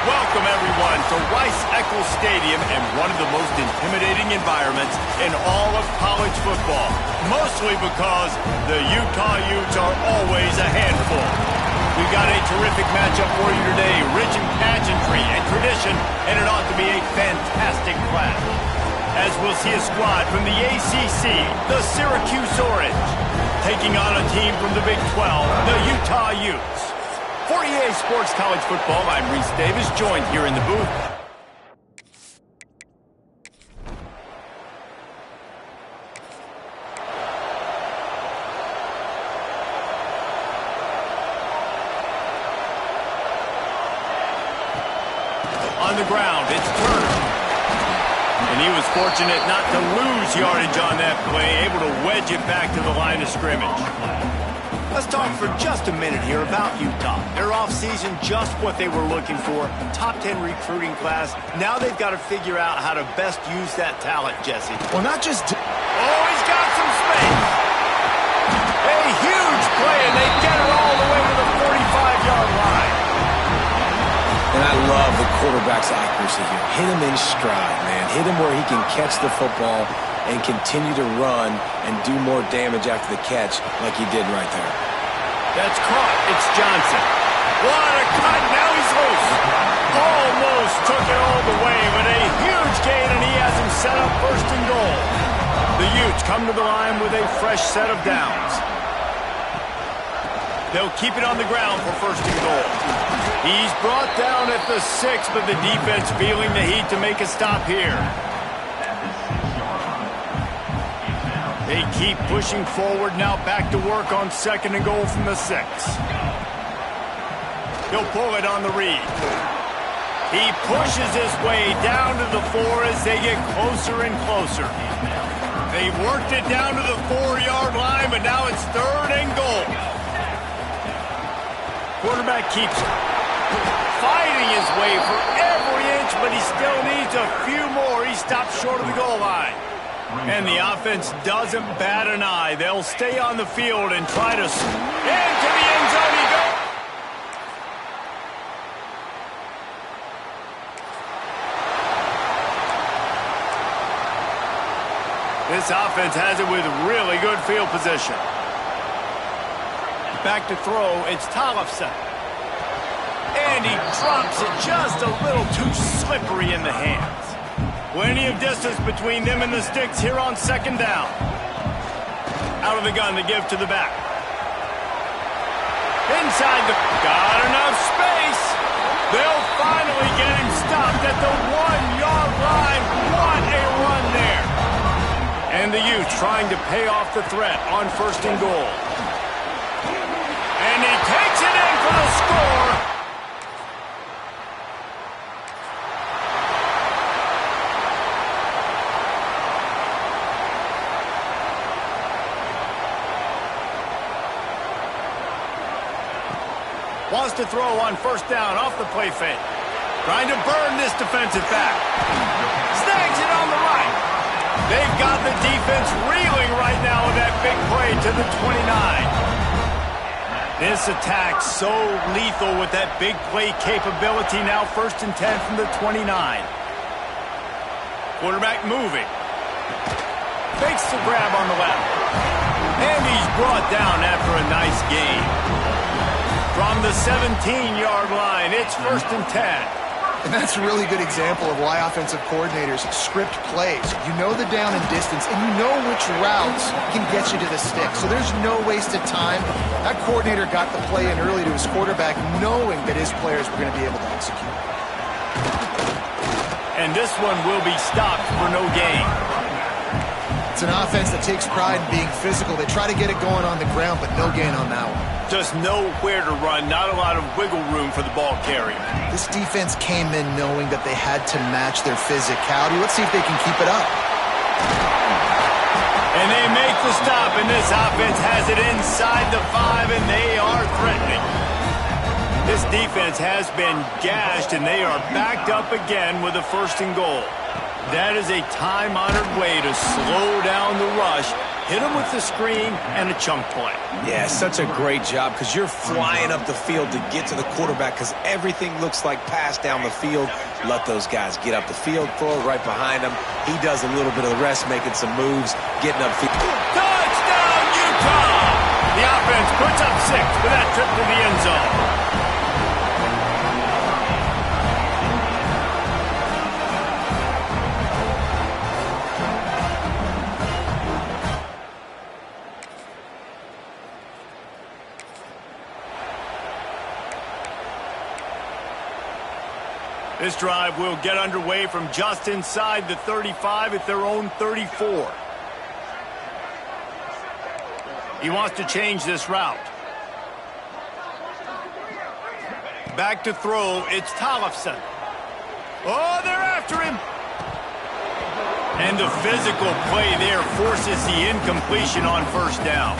Welcome, everyone, to Rice-Eccles Stadium and one of the most intimidating environments in all of college football, mostly because the Utah Utes are always a handful. We've got a terrific matchup for you today, rich in pageantry and tradition, and it ought to be a fantastic clash. As we'll see a squad from the ACC, the Syracuse Orange, taking on a team from the Big 12, the Utah Utes. For EA Sports College Football, I'm Reese Davis, joined here in the booth. On the ground, it's Turner. And he was fortunate not to lose yardage on that play, able to wedge it back to the line of scrimmage. Let's talk for just a minute here about Utah. Their offseason, just what they were looking for. Top 10 recruiting class. Now they've got to figure out how to best use that talent, Jesse. Well, not just... Oh, he's got some space. A huge play, and they get it all the way to the 45-yard line. And I love the quarterback's accuracy here. Hit him in stride, man. Hit him where he can catch the football and continue to run and do more damage after the catch like he did right there. That's caught. It's Johnson. What a cut. Now he's loose. Almost took it all the way, but a huge gain, and he has him set up first and goal. The Utes come to the line with a fresh set of downs. They'll keep it on the ground for first and goal. He's brought down at the 6, but the defense feeling the heat to make a stop here. They keep pushing forward, now back to work on second and goal from the 6. He'll pull it on the read. He pushes his way down to the 4 as they get closer and closer. They've worked it down to the 4-yard line, but now it's third and goal. Quarterback keeps fighting his way for every inch, but he still needs a few more. He stops short of the goal line. And the offense doesn't bat an eye. They'll stay on the field and try to... Into the end zone he goes. This offense has it with really good field position. Back to throw, it's Tollefson. And he drops it just a little too slippery in the hands. Plenty of distance between them and the sticks here on second down. Out of the gun to give to the back. Inside the... Got enough space. They'll finally get him stopped at the 1-yard line. What a run there. And the Utes trying to pay off the threat on first and goal. And he takes it in for the score. Wants to throw on first down off the play fake. Trying to burn this defensive back. Snags it on the right. They've got the defense reeling right now with that big play to the 29. This attack so lethal with that big play capability. Now first and 10 from the 29. Quarterback moving. Fakes the grab on the left. And he's brought down after a nice gain. From the 17-yard line, it's first and 10. And that's a really good example of why offensive coordinators script plays. You know the down and distance, and you know which routes can get you to the stick. So there's no wasted time. That coordinator got the play in early to his quarterback, knowing that his players were going to be able to execute. And this one will be stopped for no gain. It's an offense that takes pride in being physical. They try to get it going on the ground, but no gain on that one. Just nowhere to run, not a lot of wiggle room for the ball carrier. This defense came in knowing that they had to match their physicality. Let's see if they can keep it up. And they make the stop, and this offense has it inside the 5, and they are threatening. This defense has been gashed, and they are backed up again with a 1st and goal. That is a time-honored way to slow down the rush, hit them with the screen, and a chunk play. Yeah, such a great job because you're flying up the field to get to the quarterback because everything looks like pass down the field. Let those guys get up the field, throw it right behind him. He does a little bit of the rest, making some moves, getting up field. Touchdown, Utah! The offense puts up 6 with that trip to the end zone. This drive will get underway from just inside the 35 at their own 34. He wants to change this route. Back to throw, it's Tollefson. Oh, they're after him. And the physical play there forces the incompletion on 1st down.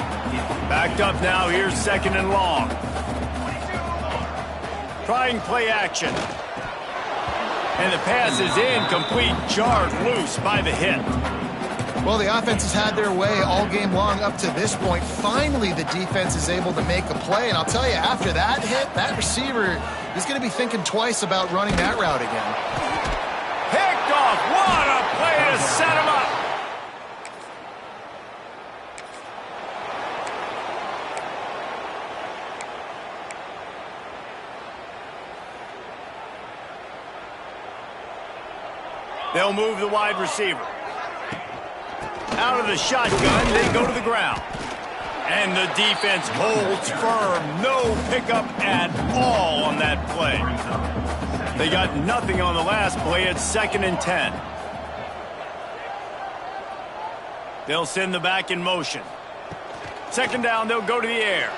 Backed up now, here's 2nd and long. Trying play action. And the pass is incomplete, jarred loose by the hit. Well, the offense has had their way all game long up to this point. Finally, the defense is able to make a play. And I'll tell you, after that hit, that receiver is going to be thinking twice about running that route again. Picked off. What a play to set him up. They'll move the wide receiver. Out of the shotgun, they go to the ground. And the defense holds firm. No pickup at all on that play. They got nothing on the last play. It's 2nd and 10. They'll send the back in motion. 2nd down, they'll go to the air.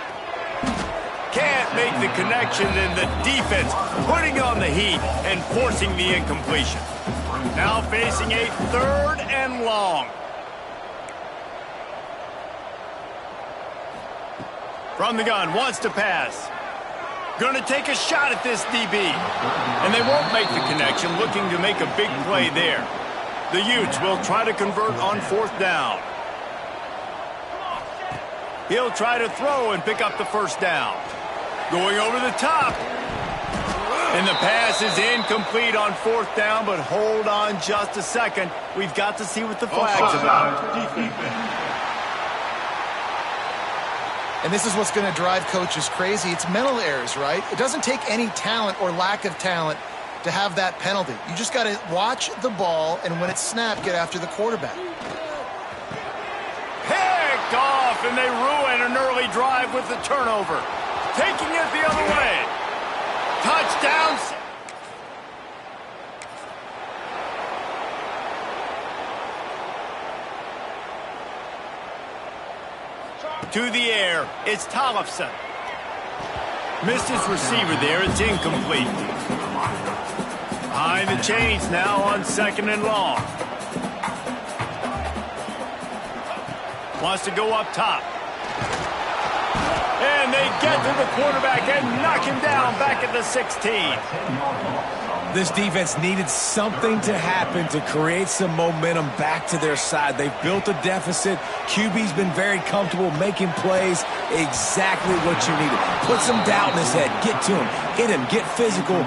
Can't make the connection, and the defense putting on the heat and forcing the incompletion. Now facing a 3rd and long. From the gun, wants to pass. Going to take a shot at this DB. And they won't make the connection, looking to make a big play there. The Utes will try to convert on 4th down. He'll try to throw and pick up the 1st down. Going over the top. And the pass is incomplete on 4th down, but hold on just a second. We've got to see what the flag's about. And this is what's going to drive coaches crazy. It's mental errors, right? It doesn't take any talent or lack of talent to have that penalty. You just got to watch the ball, and when it's snapped, get after the quarterback. Picked off, and they ruin an early drive with the turnover. Taking it the other way. Touchdown. To the air, it's Tollefson. Missed his receiver there, it's incomplete. Behind the chains now on 2nd and long. Wants to go up top. And they get to the quarterback and knock him down back at the 16. This defense needed something to happen to create some momentum back to their side. They've built a deficit. QB's been very comfortable making plays. Exactly what you needed. Put some doubt in his head. Get to him. Hit him. Get physical.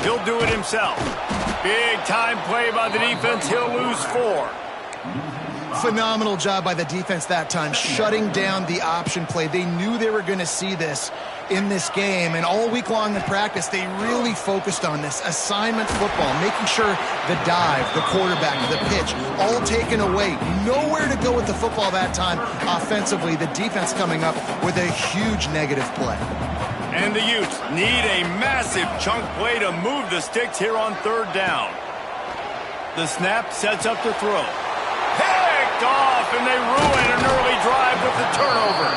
He'll do it himself. Big time play by the defense. He'll lose 4. Phenomenal job by the defense that time, shutting down the option play. They knew they were going to see this in this game, and all week long in practice, they really focused on this assignment football, making sure the dive, the quarterback, the pitch, all taken away. Nowhere to go with the football that time offensively. The defense coming up with a huge negative play. And the Utes need a massive chunk play to move the sticks here on 3rd down. The snap sets up the throw. Picked off, and they ruin an early drive with the turnover.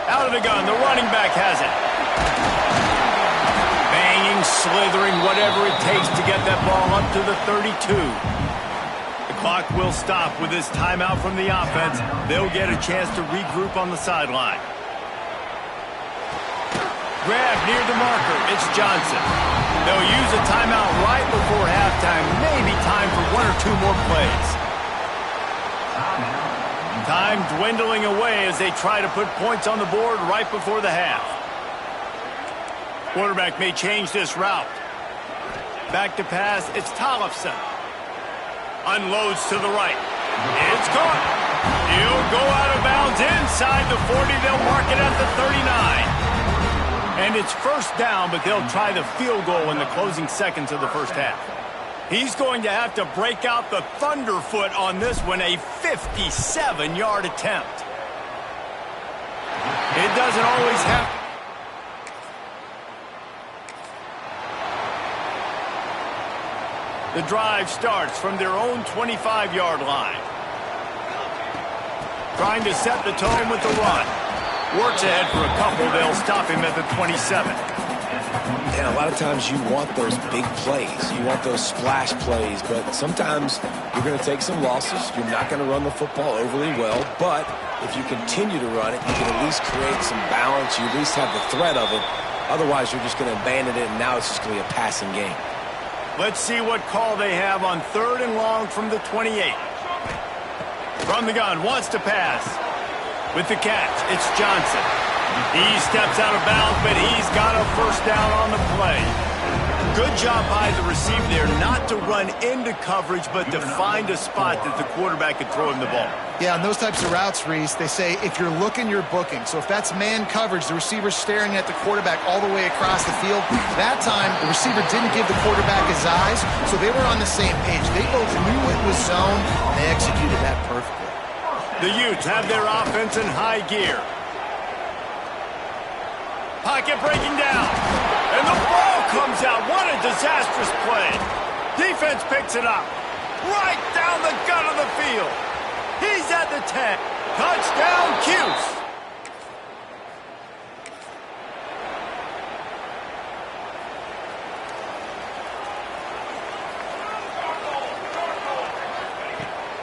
Out of the gun, the running back has it. Banging, slithering, whatever it takes to get that ball up to the 32. The clock will stop with this timeout from the offense. They'll get a chance to regroup on the sideline. Grab near the marker. It's Johnson. They'll use a timeout right before halftime. Maybe time for 1 or 2 more plays. Time dwindling away as they try to put points on the board right before the half. Quarterback may change this route. Back to pass. It's Tollefson. Unloads to the right. It's caught. He'll go out of bounds inside the 40. They'll mark it at the 39. And it's 1st down, but they'll try the field goal in the closing seconds of the first half. He's going to have to break out the thunderfoot on this one, a 57-yard attempt. It doesn't always happen. The drive starts from their own 25-yard line. Trying to set the tone with the run. Works ahead for a couple. They'll stop him at the 27. And a lot of times you want those big plays. You want those splash plays, but sometimes you're going to take some losses. You're not going to run the football overly well, but if you continue to run it, you can at least create some balance. You at least have the threat of it. Otherwise, you're just going to abandon it, and now it's just going to be a passing game. Let's see what call they have on 3rd and long from the 28. From the gun, wants to pass. With the catch, it's Johnson. He steps out of bounds, but he's got a 1st down on the play. Good job by the receiver there not to run into coverage, but to find a spot that the quarterback could throw him the ball. Yeah, on those types of routes, Reese, they say if you're looking, you're booking. So if that's man coverage, the receiver's staring at the quarterback all the way across the field. That time, the receiver didn't give the quarterback his eyes, so they were on the same page. They both knew it was zone, and they executed that perfectly. The Utes have their offense in high gear. Pocket breaking down. And the ball comes out. What a disastrous play. Defense picks it up. Right down the gut of the field. He's at the 10. Touchdown, Cuse.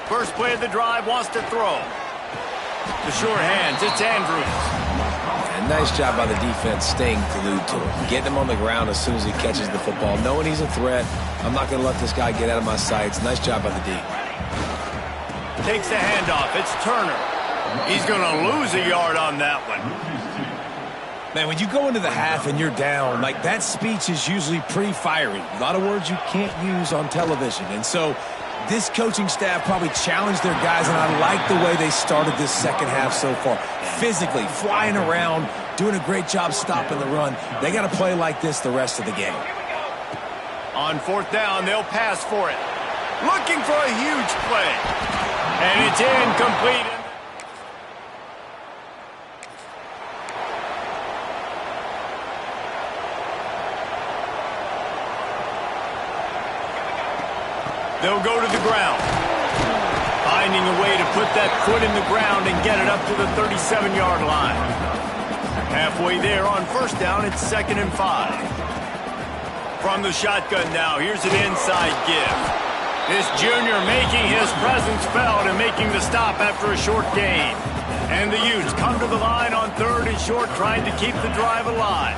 First play of the drive, wants to throw. The short hands, it's Andrews. And nice job by the defense staying glued to him. Getting him on the ground as soon as he catches the football. Knowing he's a threat, I'm not going to let this guy get out of my sights. Nice job by the D. Takes the handoff, it's Turner. He's going to lose a yard on that one. Man, when you go into the half and you're down, like that speech is usually pretty fiery. A lot of words you can't use on television. And so this coaching staff probably challenged their guys, and I like the way they started this second half so far. Physically, flying around, doing a great job stopping the run. They got to play like this the rest of the game. On 4th down, they'll pass for it. Looking for a huge play. And it's incomplete. They'll go to the ground. Finding a way to put that foot in the ground and get it up to the 37-yard line. Halfway there on 1st down, it's 2nd and 5. From the shotgun now, here's an inside give. This junior making his presence felt and making the stop after a short gain. And the Utes come to the line on 3rd and short, trying to keep the drive alive.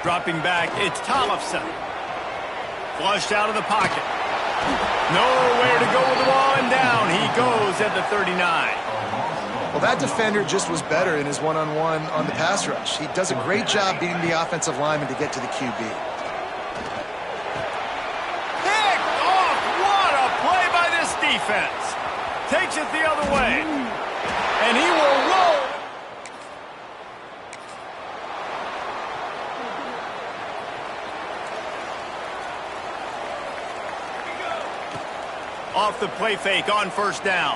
Dropping back, it's Tollefson. Flushed out of the pocket. Nowhere to go with the ball, and down he goes at the 39. Well, that defender just was better in his one-on-one on the pass rush. He does a great job beating the offensive lineman to get to the QB. Picked off! What a play by this defense. Takes it the other way. And he will roll. Off the play fake on first down.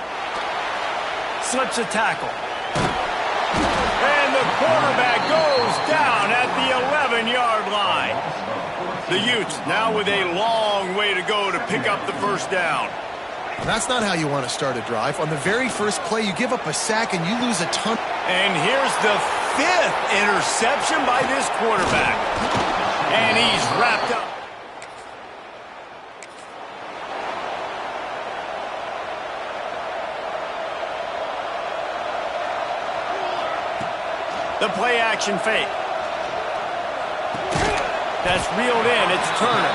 Slips a tackle. And the quarterback goes down at the 11-yard line. The Utes now with a long way to go to pick up the first down. That's not how you want to start a drive. On the very first play, you give up a sack and you lose a ton. And here's the 5th interception by this quarterback. And he's wrapped up. The play action fake. That's reeled in. It's Turner.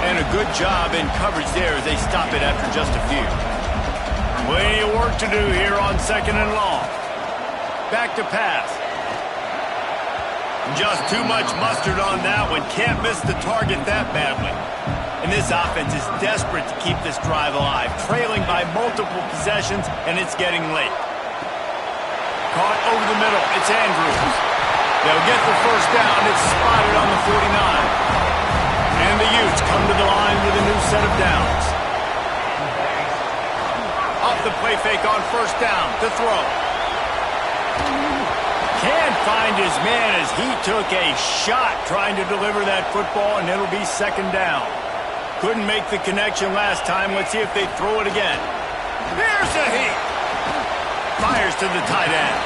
And a good job in coverage there as they stop it after just a few. Plenty of work to do here on 2nd and long. Back to pass. Just too much mustard on that one. Can't miss the target that badly. And this offense is desperate to keep this drive alive. Trailing by multiple possessions, and it's getting late. Caught over the middle. It's Andrews. They'll get the first down. It's spotted on the 49. And the Utes come to the line with a new set of downs. Off the play fake on first down to throw. Can't find his man as he took a shot trying to deliver that football, and it'll be 2nd down. Couldn't make the connection last time. Let's see if they throw it again. Here's a heat. Fires to the tight end.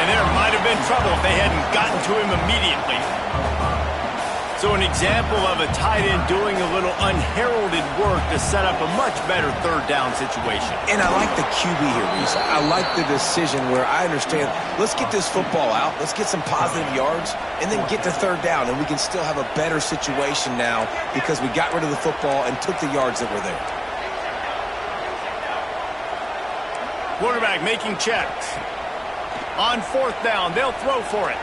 And there might have been trouble if they hadn't gotten to him immediately. So an example of a tight end doing a little unheralded work to set up a much better 3rd down situation. And I like the QB here, Reese. I like the decision where I understand, let's get this football out, let's get some positive yards, and then get to 3rd down, and we can still have a better situation now because we got rid of the football and took the yards that were there. Quarterback making checks. On 4th down, they'll throw for it.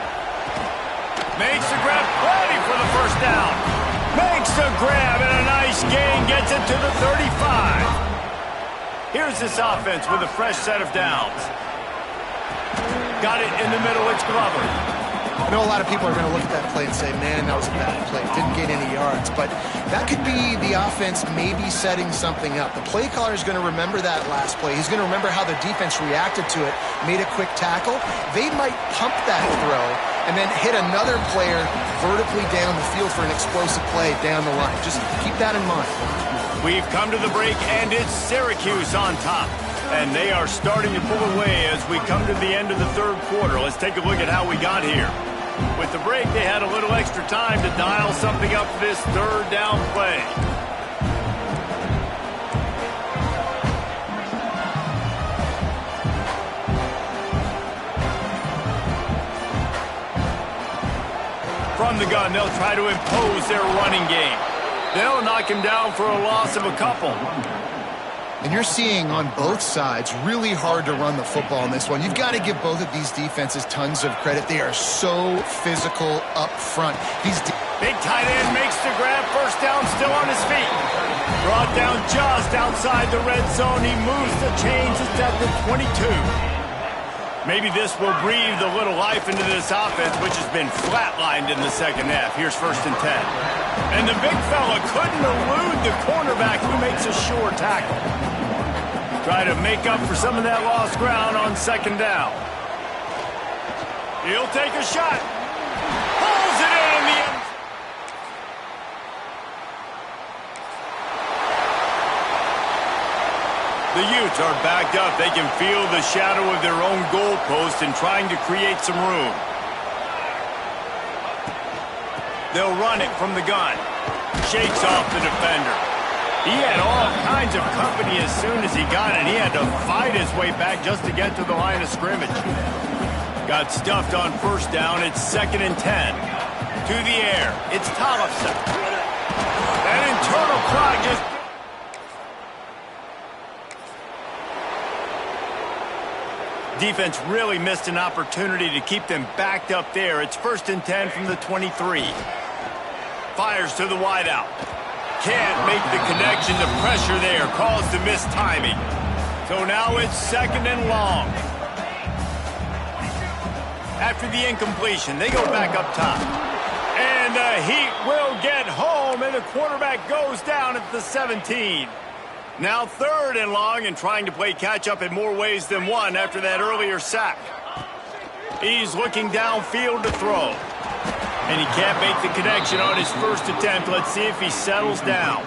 Makes the grab, ready for the first down. Makes the grab and a nice gain, gets it to the 35. Here's this offense with a fresh set of downs. Got it in the middle, it's Glover. I know a lot of people are going to look at that play and say, man, that was a bad play. Didn't get any yards. But that could be the offense maybe setting something up. The play caller is going to remember that last play. He's going to remember how the defense reacted to it, made a quick tackle. They might pump that throw and then hit another player vertically down the field for an explosive play down the line. Just keep that in mind. We've come to the break, and it's Syracuse on top. And they are starting to pull away as we come to the end of the 3rd quarter. Let's take a look at how we got here. With the break, they had a little extra time to dial something up for this 3rd down play. From the gun, they'll try to impose their running game. They'll knock him down for a loss of a couple. And you're seeing on both sides really hard to run the football in this one. You've got to give both of these defenses tons of credit. They are so physical up front. Big tight end makes the grab. First down, still on his feet. Brought down just outside the red zone. He moves the chains. It's at the 22. Maybe this will breathe a little life into this offense, which has been flatlined in the 2nd half. Here's 1st and 10. And the big fella couldn't elude the cornerback who makes a sure tackle. Try to make up for some of that lost ground on 2nd down. He'll take a shot. Pulls it in the end. The Utes are backed up. They can feel the shadow of their own goalpost and trying to create some room. They'll run it from the gun. Shakes off the defender. He had all kinds of company as soon as he got it. He had to fight his way back just to get to the line of scrimmage. Got stuffed on first down. It's 2nd and 10. To the air. It's Tollefson. That internal clock just... Defense really missed an opportunity to keep them backed up there. It's 1st and 10 from the 23. Fires to the wideout. Can't make the connection. The pressure there caused the missed timing. So now it's 2nd and long. After the incompletion, they go back up top. And the Heat will get home, and the quarterback goes down at the 17. Now 3rd and long, and trying to play catch-up in more ways than one after that earlier sack. He's looking downfield to throw. And he can't make the connection on his first attempt. Let's see if he settles down.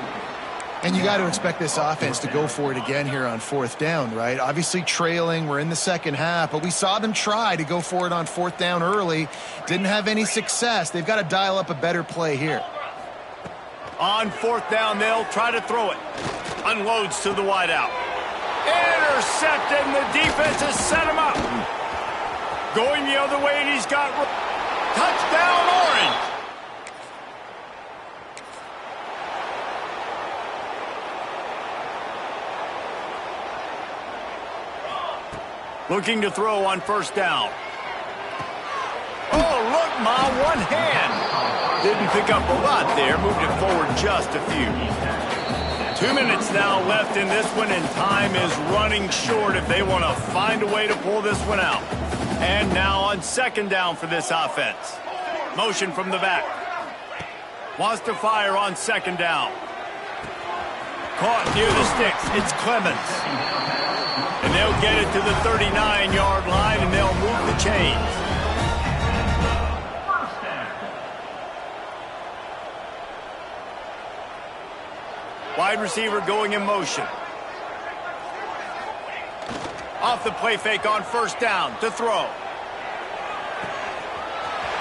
And you got to expect this offense to go for it again here on 4th down, right? Obviously trailing, we're in the second half, but we saw them try to go for it on 4th down early. Didn't have any success. They've got to dial up a better play here. On 4th down, they'll try to throw it. Unloads to the wideout. Intercepted, and the defense has set him up. Going the other way, and he's got touchdown Orange. Looking to throw on 1st down. Oh, look, Ma, one hand. Didn't pick up a lot there. Moved it forward just a few. 2 minutes now left in this one, and time is running short if they want to find a way to pull this one out. And now on 2nd down for this offense. Motion from the back. Wants to fire on 2nd down. Caught near the sticks. It's Clemens. And they'll get it to the 39-yard line, and they'll move the chains. Wide receiver going in motion. Off the play fake on 1st down to throw.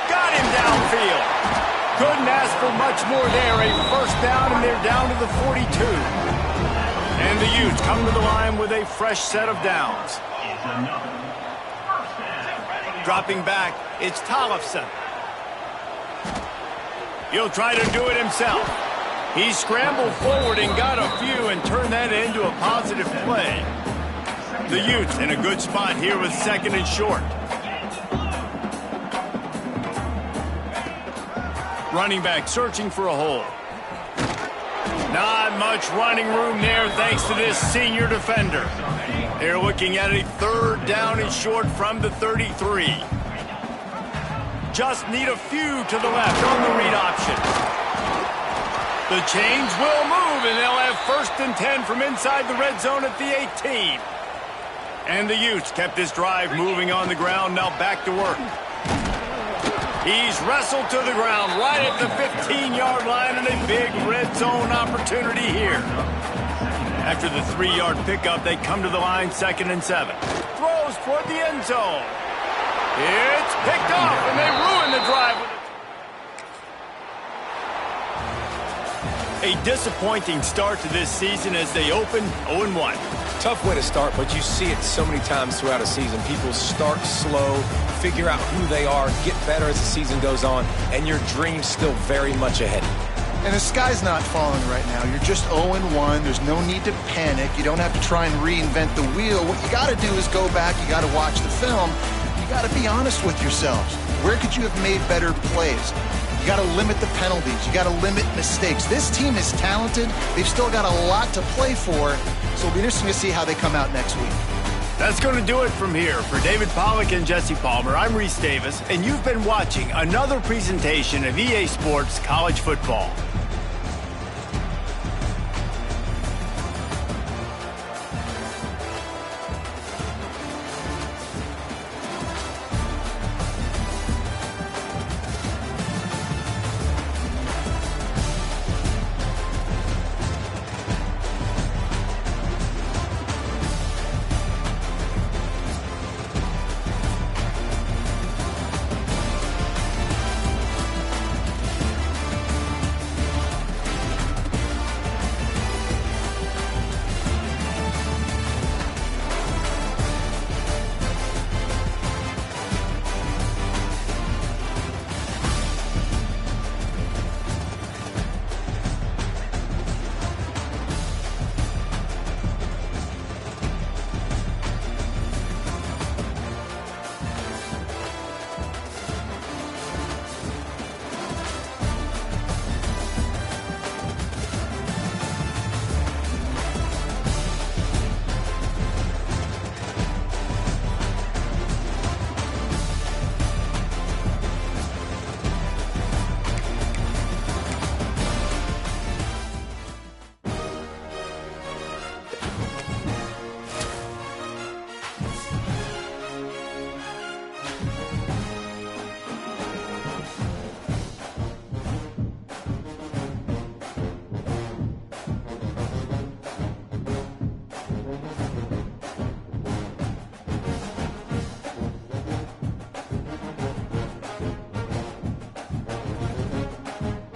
Got him downfield. Couldn't ask for much more there. A 1st down, and they're down to the 42. And the Utes come to the line with a fresh set of downs. Dropping back, it's Tollefson. He'll try to do it himself. He scrambled forward and got a few and turned that into a positive play. The Utes in a good spot here with 2nd and short. Running back searching for a hole. Not much running room there thanks to this senior defender. They're looking at a 3rd down and short from the 33. Just need a few to the left on the read option. The chains will move, and they'll have 1st and 10 from inside the red zone at the 18. And the Utes kept this drive moving on the ground, now back to work. He's wrestled to the ground right at the 15-yard line, and a big red zone opportunity here. After the 3-yard pickup, they come to the line 2nd and 7. Throws toward the end zone. It's picked off, and they ruin the drive with it. A disappointing start to this season as they open 0-1. Tough way to start, but you see it so many times throughout a season. People start slow, figure out who they are, get better as the season goes on, and your dream's still very much ahead. And the sky's not falling right now. You're just 0-1. There's no need to panic. You don't have to try and reinvent the wheel. What you got to do is go back. You got to watch the film. You got to be honest with yourselves. Where could you have made better plays? You got to limit the penalties. You got to limit mistakes. This team is talented. They've still got a lot to play for, so it'll be interesting to see how they come out next week. That's going to do it from here. For David Pollack and Jesse Palmer, I'm Reese Davis, and you've been watching another presentation of EA Sports College Football.